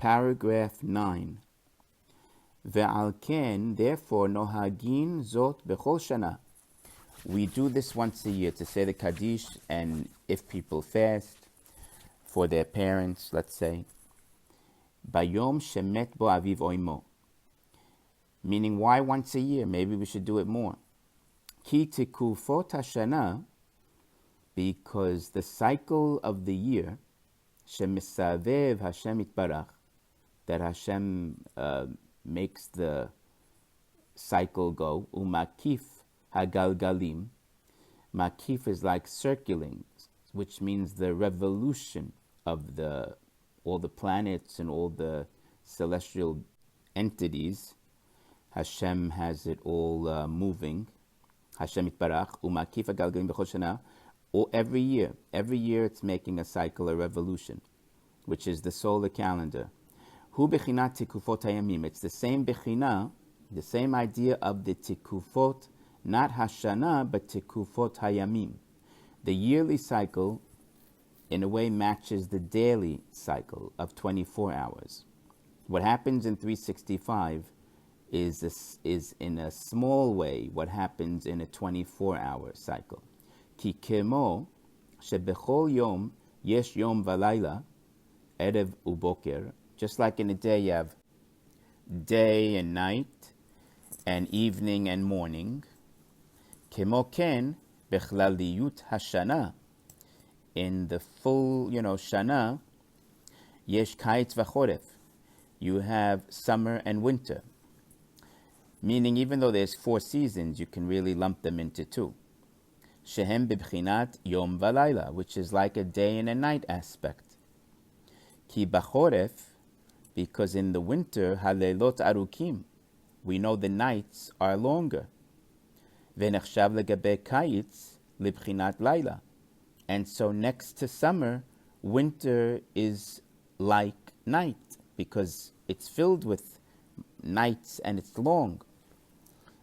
paragraph 9. Ve'al ken, therefore, nohagin zot bechol shana. We do this once a year to say the Kaddish, and if people fast for their parents, let's say, Bayom shemet bo aviv oimo. Meaning, why once a year? Maybe we should do it more. Ki tikufot hashana, because the cycle of the year, shemisavev Hashem itbarach, that Hashem makes the cycle go, umakif hagalgalim. Makif is like circling, which means the revolution of all the planets and all the celestial entities. Hashem has it all moving. Hashem itbarach, umakif hagalgalim b'chol shana. Every year it's making a cycle, a revolution, which is the solar calendar. Hu bechinat tikufot hayamim. It's the same bechina, the same idea of the tikufot, not hashana, but tikufot hayamim. The yearly cycle, in a way, matches the daily cycle of 24 hours. What happens in 365 is in a small way what happens in a 24-hour cycle. Ki kemo shebechol yom yesh yom valayla, erev uboker. Just like in a day you have day and night, and evening and morning. Kemo ken bechlaliyut hashana. In the full, shana, yesh kaitz v'choref. You have summer and winter. Meaning, even though there's 4 seasons, you can really lump them into 2. Shehem bibchinat yom valayla, which is like a day and a night aspect. Ki b'choref, because in the winter, halelot arukim, we know the nights are longer. V'nechshav legabe kaitz libchinat layla. And so next to summer, winter is like night, because it's filled with nights and it's long.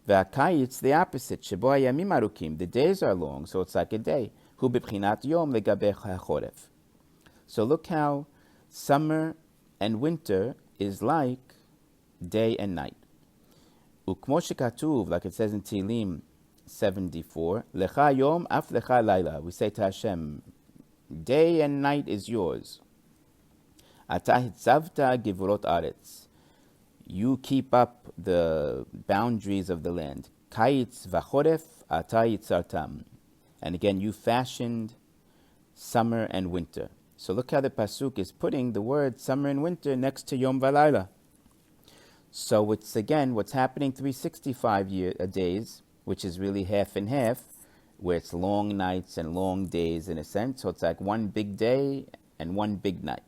V'akayitz, the opposite, shebo hayamim arukim, the days are long, so it's like a day. Hu b'bchinat yom legabe hachoref. So look how summer and winter is like day and night. Ukmo shekatuv, like it says in Tehillim 74, lecha yom af lecha layla. We say to Hashem, day and night is yours. Ata hitzavta givurot aretz. You keep up the boundaries of the land. Kaitz v'choref ata yitzartam. And again, you fashioned summer and winter. So look how the pasuk is putting the word summer and winter next to Yom Valayla. So it's again what's happening 365 days, which is really half and half, where it's long nights and long days in a sense. So it's like one big day and one big night.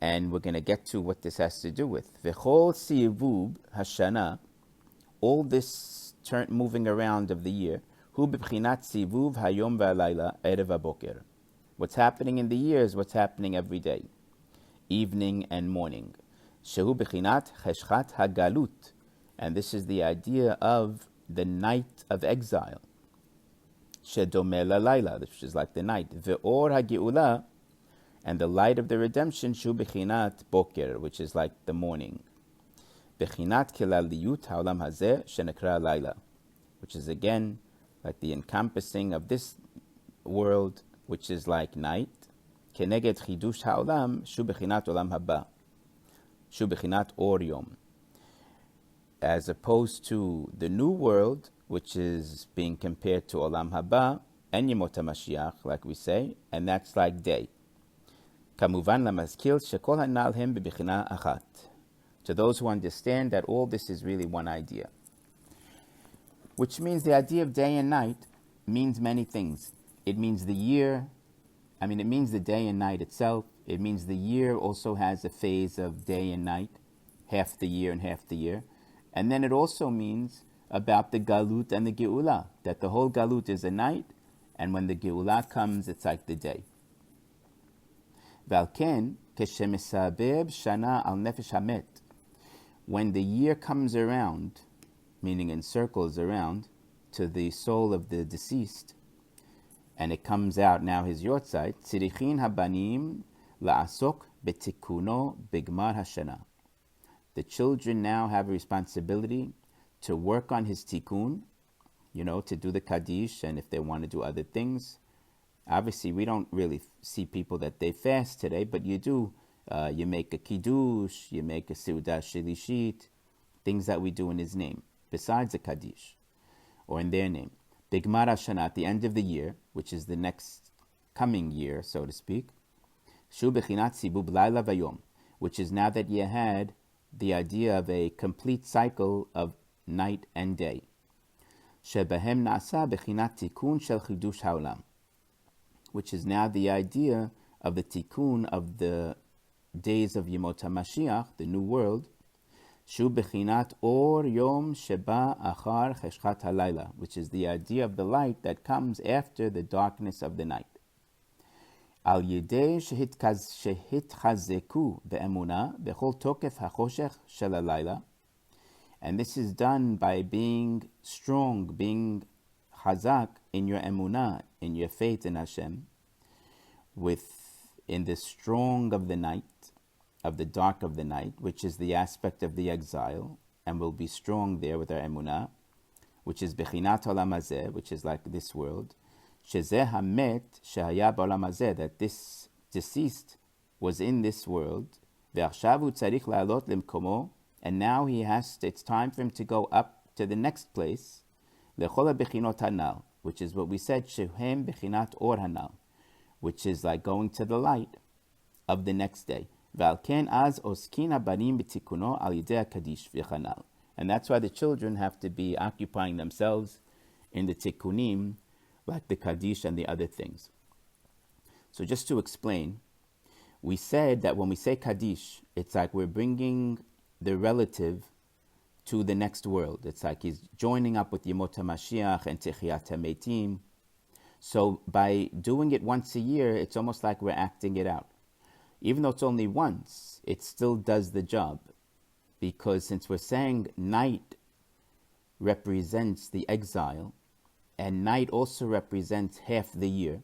And we're going to get to what this has to do with. V'chol siyivub hashana, all this moving around of the year, hu b'bchinat sivuv hayom v'alayla erev haboker. What's happening in the year is what's happening every day, evening and morning. Shehu b'chinat cheshchat hagalut, and this is the idea of the night of exile. Shedomeh lalayla, which is like the night. Ve'or hageula, and the light of the redemption, shu b'chinat boker, which is like the morning. B'chinat kelaliyut ha'olam hazeh shenekra layla, which is again like the encompassing of this world, which is like night. Keneged chidush ha'olam shu b'chinat olam haba, shu b'chinat or yom, as opposed to the new world, which is being compared to olam haba and yemot HaMashiach, like we say, and that's like day. Kamuvan lamazkil shekol hanal hem b'bchina achat. To those who understand that all this is really one idea. Which means the idea of day and night means many things. It means the year, it means the day and night itself. It means the year also has a phase of day and night, half the year and half the year. And then it also means about the galut and the geula, that the whole galut is a night, and when the geula comes, it's like the day. Valken keshemisabeb shana al nefesh hamet. When the year comes around, meaning in circles around, to the soul of the deceased, and it comes out now his Yortzeit, tzirichin habanim la'asok betikuno bigmar hashana. The children now have a responsibility to work on his tikkun, to do the kaddish, and if they want to do other things. Obviously, we don't really see people that they fast today, but you do. You make a kiddush, you make a seudah shilishit, things that we do in his name, besides the kaddish, or in their name. Bigmar Hashana, at the end of the year, which is the next coming year, so to speak. Shu bechinat sibub laila vayom, which is now that you had the idea of a complete cycle of night and day. Shebehem nasa bechinat tikun shel chidush haolam, which is now the idea of the tikkun of the days of Yemot HaMashiach, the new world, Shu bechinat or yom sheba achar cheshchat halayla, which is the idea of the light that comes after the darkness of the night. Al yedei shehitchazeku be'emunah bechol tokef hachoshech shel halayla, and this is done by being strong, being chazak in your emunah, in your faith in Hashem, in the strong of the night, of the dark of the night, which is the aspect of the exile, and will be strong there with our emunah, which is bechinat olam hazeh, which is like this world, shezeh hamet shehaya b'olam hazeh, that this deceased was in this world, ve'achshav hu tzarich la'alot lemkomo, and now it's time for him to go up to the next place, lechol bechinot hanal, which is what we said, shehem bechinat or hanal, which is like going to the light of the next day. And that's why the children have to be occupying themselves in the tikkunim, like the kaddish and the other things. So just to explain, we said that when we say kaddish, it's like we're bringing the relative to the next world. It's like he's joining up with Yemot HaMashiach and Techiyat HaMeitim. So by doing it once a year, it's almost like we're acting it out. Even though it's only once, it still does the job. Because since we're saying night represents the exile, and night also represents half the year,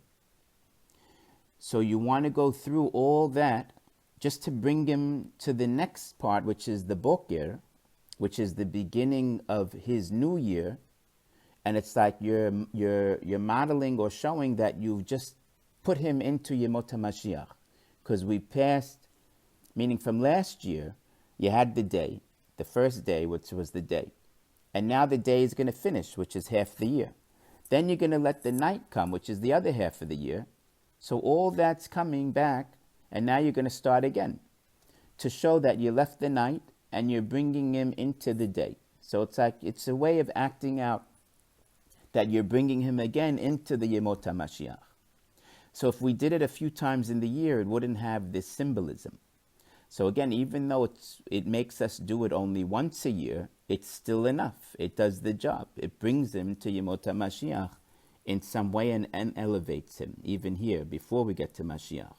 so you want to go through all that just to bring him to the next part, which is the boker, which is the beginning of his new year. And it's like you're modeling or showing that you've just put him into Yemot HaMashiach. Because we passed, meaning from last year, you had the day, the first day, which was the day. And now the day is going to finish, which is half the year. Then you're going to let the night come, which is the other half of the year. So all that's coming back, and now you're going to start again. To show that you left the night, and you're bringing him into the day. So it's a way of acting out that you're bringing him again into the Yemot HaMashiach. So if we did it a few times in the year, it wouldn't have this symbolism. So again, even though it makes us do it only once a year, it's still enough. It does the job. It brings him to Yemot HaMashiach in some way and elevates him, even here, before we get to Mashiach.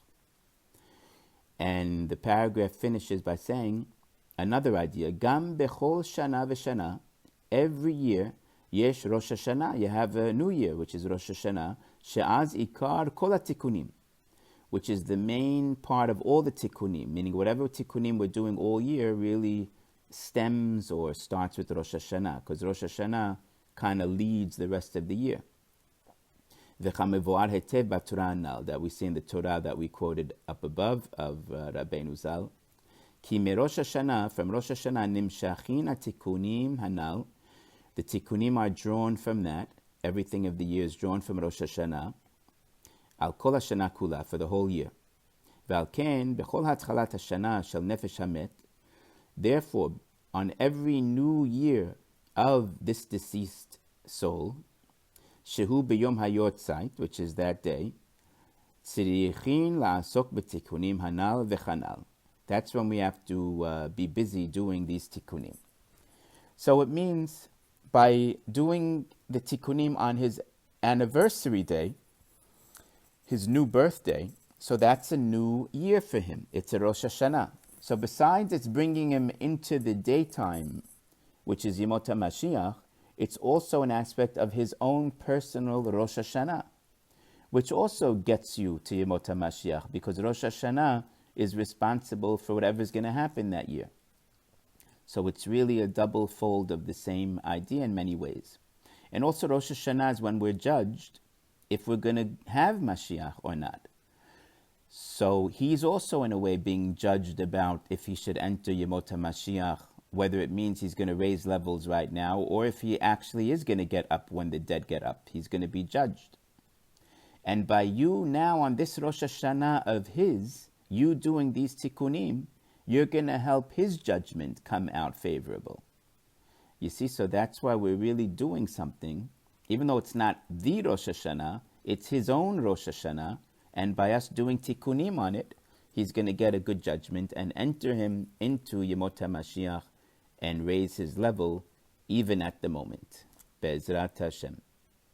And the paragraph finishes by saying another idea. Gam bechol shana v'shana, every year, yesh Rosh Hashanah, you have a new year, which is Rosh Hashanah, she'az ikar kol ha-tikkunim, which is the main part of all the tikkunim, meaning whatever tikkunim we're doing all year really stems or starts with Rosh Hashanah, because Rosh Hashanah kind of leads the rest of the year. V'chamevoar hetev b'Torah anal, that we see in the Torah that we quoted up above of Rabbeinu Zal. Ki meRosh Hashanah, from Rosh Hashanah, nimshachin ha-tikkunim hanal, the tikkunim are drawn from that. Everything of the year is drawn from Rosh Hashanah. Al kol hashana kula, for the whole year. V'al ken bechol hatchalat hashana shel nefesh hamet. Therefore, on every new year of this deceased soul, shehu b'yom hayortzeit, which is that day, tzirichin la'asok b'tikkunim hanal v'chanal. That's when we have to be busy doing these tikkunim. So it means by doing the tikkunim on his anniversary day, his new birthday, so that's a new year for him. It's a Rosh Hashanah. So besides it's bringing him into the daytime, which is Yemot HaMashiach, it's also an aspect of his own personal Rosh Hashanah, which also gets you to Yemot HaMashiach, because Rosh Hashanah is responsible for whatever's going to happen that year. So it's really a double fold of the same idea in many ways. And also Rosh Hashanah is when we're judged if we're going to have Mashiach or not. So he's also in a way being judged about if he should enter Yemot HaMashiach, whether it means he's going to raise levels right now, or if he actually is going to get up when the dead get up. He's going to be judged. And by you now on this Rosh Hashanah of his, you doing these tikkunim, you're going to help his judgment come out favorable. You see, so that's why we're really doing something, even though it's not the Rosh Hashanah, it's his own Rosh Hashanah, and by us doing tikkunim on it, he's going to get a good judgment and enter him into Yemot HaMashiach and raise his level even at the moment. Be'ezrat Hashem.